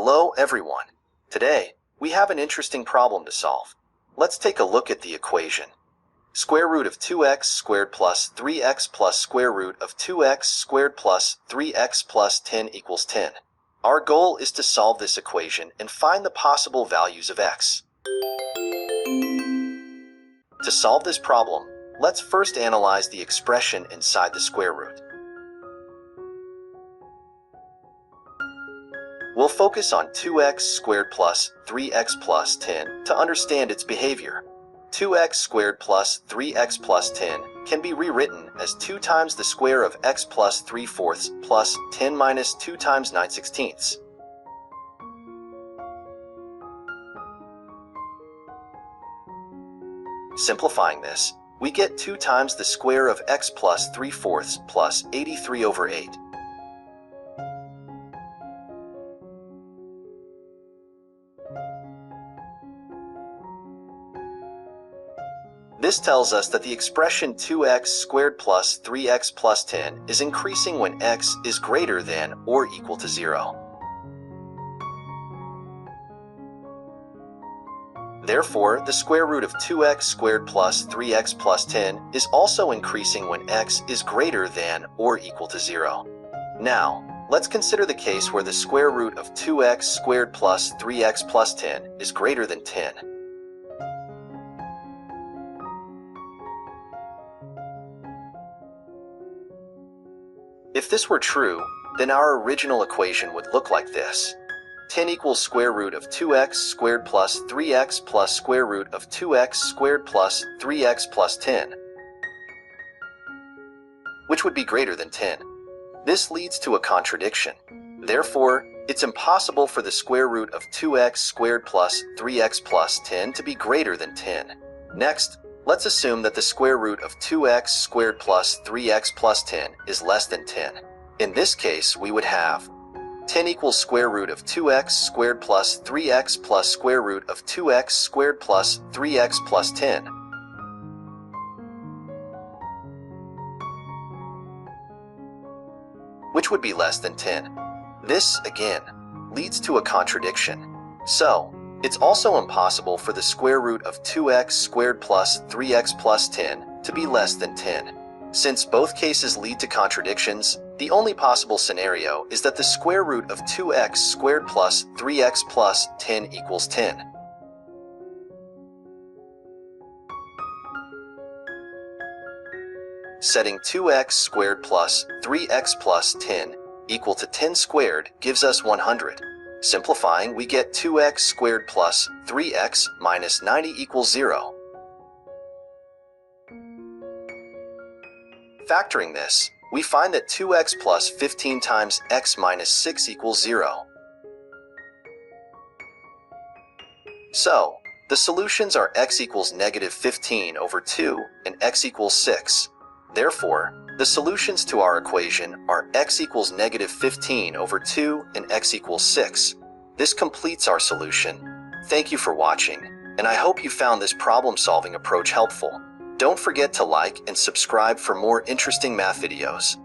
Hello everyone. Today, we have an interesting problem to solve. Let's take a look at the equation. Square root of 2x squared plus 3x plus square root of 2x squared plus 3x plus 10 equals 10. Our goal is to solve this equation and find the possible values of x. To solve this problem, let's first analyze the expression inside the square root. We'll focus on 2x squared plus 3x plus 10 to understand its behavior. 2x squared plus 3x plus 10 can be rewritten as 2 times the square of x plus 3/4 plus 10 minus 2 times 9/16. Simplifying this, we get 2 times the square of x plus 3/4 plus 83 over 8. This tells us that the expression 2x squared plus 3x plus 10 is increasing when x is greater than or equal to 0. Therefore, the square root of 2x squared plus 3x plus 10 is also increasing when x is greater than or equal to 0. Now, let's consider the case where the square root of 2x squared plus 3x plus 10 is greater than 10. If this were true, then our original equation would look like this. 10 equals square root of 2x squared plus 3x plus square root of 2x squared plus 3x plus 10, which would be greater than 10. This leads to a contradiction. Therefore, it's impossible for the square root of 2x squared plus 3x plus 10 to be greater than 10. Next, let's assume that the square root of 2x squared plus 3x plus 10 is less than 10. In this case, we would have 10 equals square root of 2x squared plus 3x plus square root of 2x squared plus 3x plus 10, which would be less than 10. This, again, leads to a contradiction. So, it's also impossible for the square root of 2x squared plus 3x plus 10 to be less than 10. Since both cases lead to contradictions, the only possible scenario is that the square root of 2x squared plus 3x plus 10 equals 10. Setting 2x squared plus 3x plus 10 equal to 10 squared gives us 100. Simplifying, we get 2x squared plus 3x minus 90 equals 0. Factoring this, we find that 2x plus 15 times x minus 6 equals 0. So, the solutions are x equals negative 15 over 2 and x equals 6. Therefore, the solutions to our equation are x equals negative 15 over 2 and x equals 6. This completes our solution. Thank you for watching, and I hope you found this problem-solving approach helpful. Don't forget to like and subscribe for more interesting math videos.